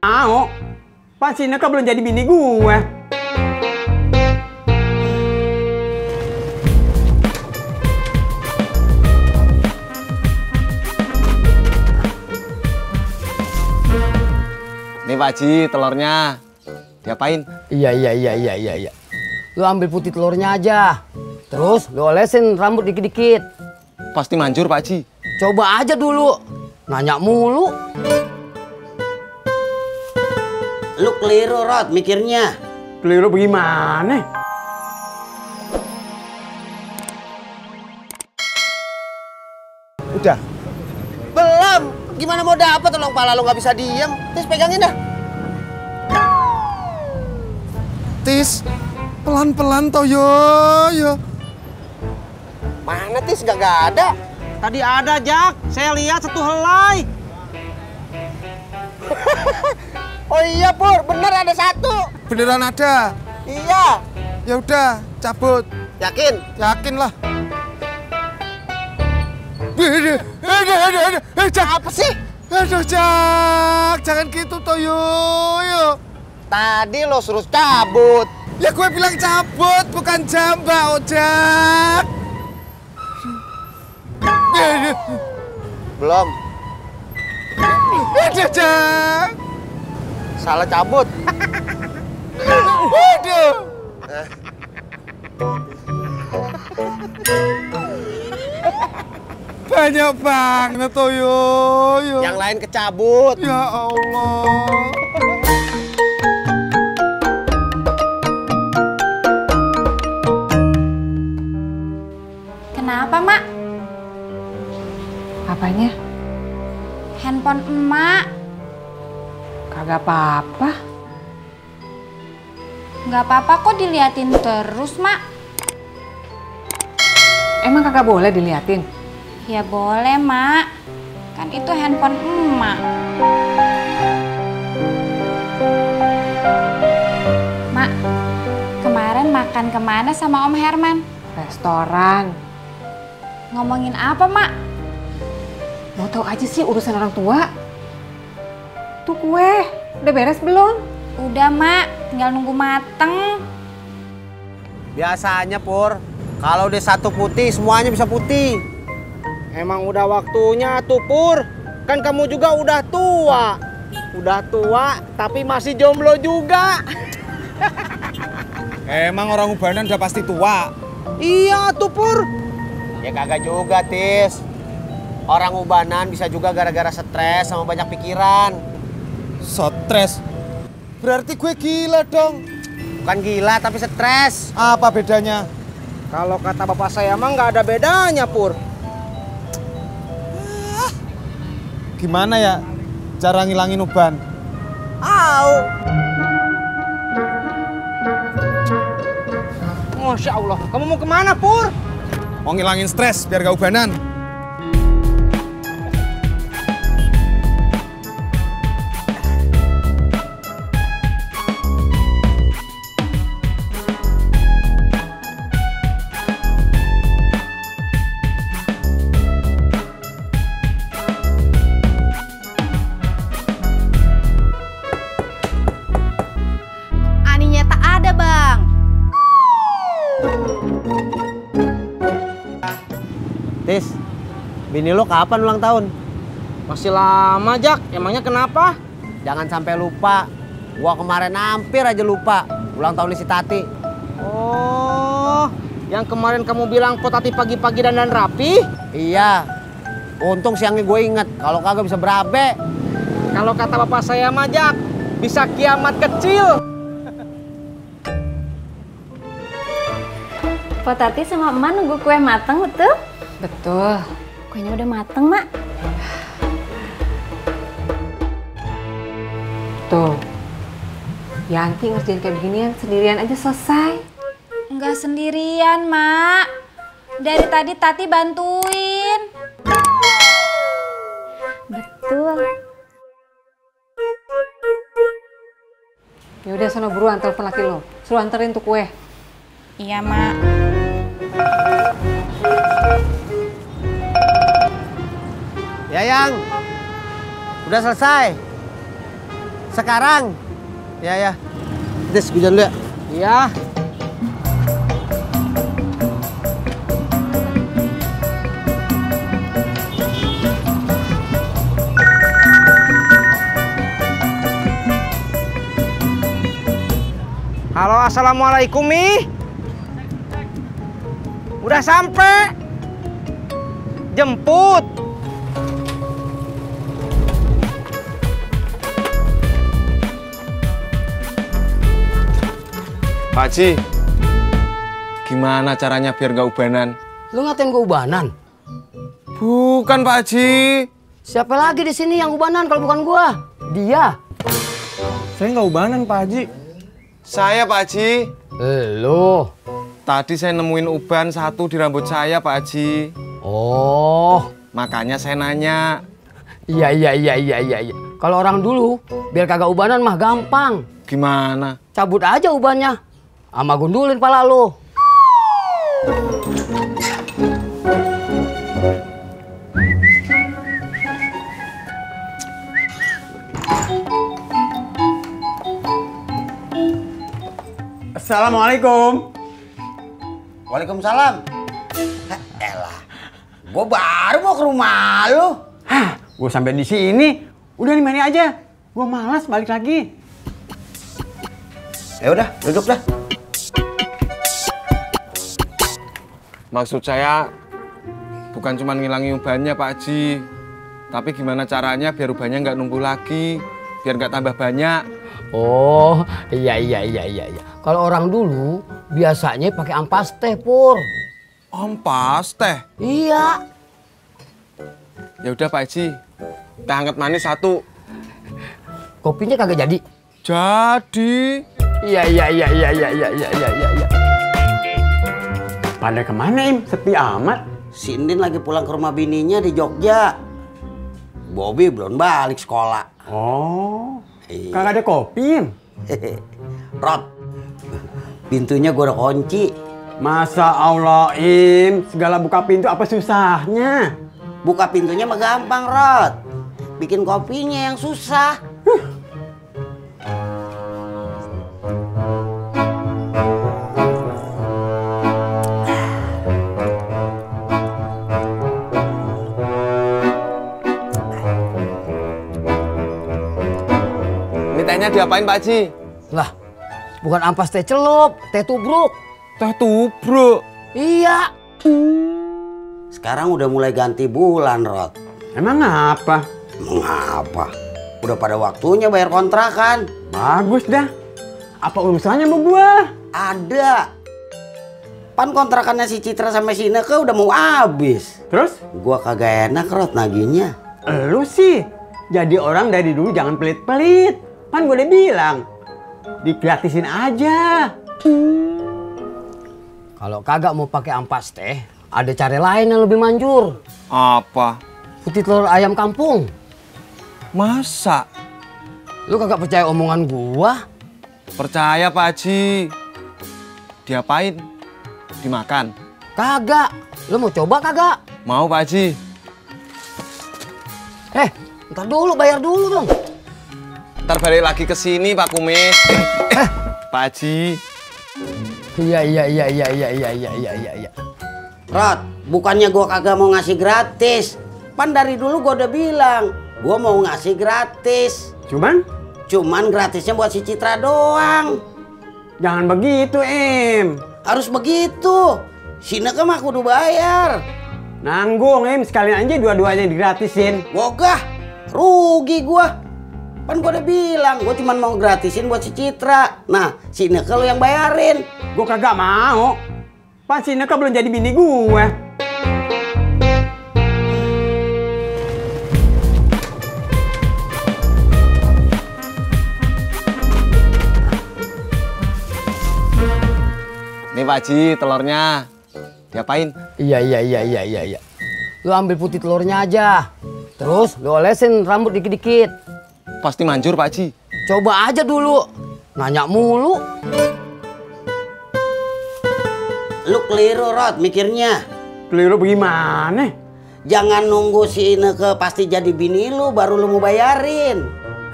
Mau. Pas Ineke belum jadi bini gue. Nih Pak Haji, telurnya. Diapain? Iya. Lu ambil putih telurnya aja. Terus lu olesin rambut dikit-dikit. Pasti manjur Pak Haji. Coba aja dulu. Nanya mulu. Lu keliru, Rod, mikirnya. Keliru bagaimana? Udah. Belum. Gimana mau dapet tolong pala lu nggak bisa diem? Tis pegangin dah. Tis, pelan-pelan toh yo. Mana Tis? Gak ada. Tadi ada, Jak. Saya lihat satu helai. Oh iya, Pur. Bener ada satu. Beneran ada. Iya. Ya udah, cabut. Yakin? Yakin lah. Jak. Apa sih? Aduh, Jak. Jangan gitu toh yo. Tadi lo suruh cabut. Ya gue bilang cabut, bukan jambak, Ojak. Belum. Aduh, Jak. Salah cabut. Aduh. Banyak banget toh yo. Yang lain kecabut. Ya Allah. Kenapa, Mak? Apanya? Handphone emak. Kagak apa-apa. Nggak apa-apa kok diliatin terus, Mak. Emang kagak boleh diliatin? Ya boleh, Mak. Kan itu handphone emak. Mak, kemarin makan kemana sama Om Herman? Restoran. Ngomongin apa, Mak? Mau tahu aja sih urusan orang tua. Tuh kue, udah beres belum? Udah, Mak. Tinggal nunggu mateng. Biasanya, Pur. Kalau udah satu putih, semuanya bisa putih. Emang udah waktunya tuh, Pur. Kan kamu juga udah tua. Udah tua, tapi masih jomblo juga. Emang orang ubanan udah pasti tua. Iya tuh, Pur. Ya kagak juga, Tis. Orang ubanan bisa juga gara-gara stres sama banyak pikiran. Stres. Berarti gue gila dong. Bukan gila, tapi stres. Apa bedanya? Kalau kata bapak saya emang nggak ada bedanya, Pur. Gimana ya cara ngilangin uban? Au. Masya Allah, kamu mau kemana, Pur? Mau ngilangin stres biar gak ubanan. Aninya tak ada, Bang. Tis, bini lo kapan ulang tahun? Masih lama, Jak. Emangnya kenapa? Jangan sampai lupa. Gua kemarin hampir aja lupa. Ulang tahun si Tati. Oh, yang kemarin kamu bilang potati pagi-pagi dandan rapi? Iya. Untung siangnya gue inget. Kalau kagak bisa berabe. Kalau kata bapak saya mah, Jak, bisa kiamat kecil. Potati sama emak nunggu kue mateng, betul? Betul. Kuenya udah mateng, Mak. Tuh. Yanti ngerjain kayak beginian sendirian aja selesai. Enggak sendirian, Mak. Dari tadi Tati bantuin. Betul. Ya udah sono buruan telepon laki lo. Suruh anterin tuh kue. Iya, Mak. Ya, Yang. Udah selesai. Sekarang. Ya. Des, gue jalan dulu ya. Iya. Halo, assalamualaikum Mi. Udah sampai. Jemput. Pak Haji, gimana caranya biar nggak ubanan? Lu ngatain gua ubanan? Bukan Pak Haji. Siapa lagi di sini yang ubanan kalau bukan gua? Dia. Saya nggak ubanan, Pak Haji. Saya Pak Haji. Lu. Tadi saya nemuin uban satu di rambut saya Pak Haji. Oh. Makanya saya nanya. Iya. Kalau orang dulu biar kagak ubanan mah gampang. Gimana? Cabut aja ubannya. Ama gundulin pala lu. Assalamualaikum. Waalaikumsalam. Elah, gue baru mau ke rumah lu. Hah, gue sampai di sini. Udah nih mani aja. Gue malas balik lagi. Ya udah, duduk dah. Maksud saya bukan cuma ngilangin ubannya Pak Haji, tapi gimana caranya biar ubannya nggak numbuh lagi, biar nggak tambah banyak. Oh, iya. Kalau orang dulu biasanya pakai ampas teh, Pur. Ampas teh. Iya. Ya udah Pak Haji, teh hangat manis satu. Kopinya kagak jadi. Jadi. Iya. Pada kemana, Im? Sepi amat. Si Indin lagi pulang ke rumah bininya di Jogja. Bobby belum balik sekolah. Oh, Iya. kagak ada kopi, Im? Rod, pintunya gue udah kunci. Masa Allah, Im. Segala buka pintu apa susahnya? Buka pintunya mah gampang, Rod. Bikin kopinya yang susah. Ini tehnya diapain Pak Haji? Lah, bukan ampas teh celup, teh tubruk. Teh tubruk. Iya. Sekarang udah mulai ganti bulan, Rod. Emang apa? Mengapa? Udah pada waktunya bayar kontrakan. Bagus dah. Apa urusannya sama gua? Ada. Pan kontrakannya si Citra sama si Ineke udah mau habis. Terus? Gua kagak enak, Rod, naginya. Lu sih jadi orang dari dulu jangan pelit-pelit. Pan gue udah bilang digratisin aja. Kalau kagak mau pakai ampas teh, ada cara lain yang lebih manjur. Apa? Putih telur ayam kampung. Masa? Lu kagak percaya omongan gua? Percaya Pak Haji. Diapain? Dimakan? Kagak. Lu mau coba kagak? Mau Pak Haji. Ntar dulu, bayar dulu dong. Ntar balik lagi ke sini Pak Kumis. Pak Haji. Iya. Rod, bukannya gua kagak mau ngasih gratis. Pan dari dulu gua udah bilang, gua mau ngasih gratis. Cuman gratisnya buat si Citra doang. Jangan begitu, Im. Harus begitu. Si Ineke mah kudu bayar. Nanggung, Im. Sekalian aja dua-duanya digratisin. Wogah, rugi gua. Pan gua udah bilang, gua cuman mau gratisin buat si Citra. Nah, si Ineke lu yang bayarin. Gue kagak mau. Pan si Ineke belum jadi bini gue. Nih Pak Haji, telurnya. Diapain? Iya. Lu ambil putih telurnya aja. Terus lu olesin rambut dikit-dikit. Pasti manjur Pak Haji. Coba aja dulu. Nanya mulu. Lu keliru, Rod, mikirnya. Keliru bagaimana? Jangan nunggu si Ineke pasti jadi bini lu baru lu mau bayarin.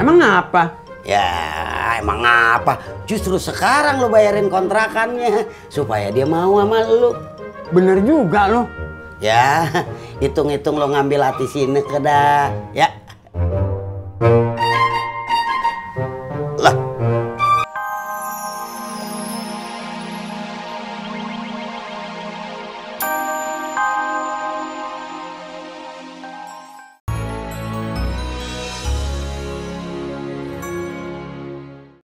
Emang apa? Ya emang apa? Justru sekarang lo bayarin kontrakannya supaya dia mau sama lu. Bener juga lo. Ya, hitung-hitung lo ngambil hati sini ke dah. Ya.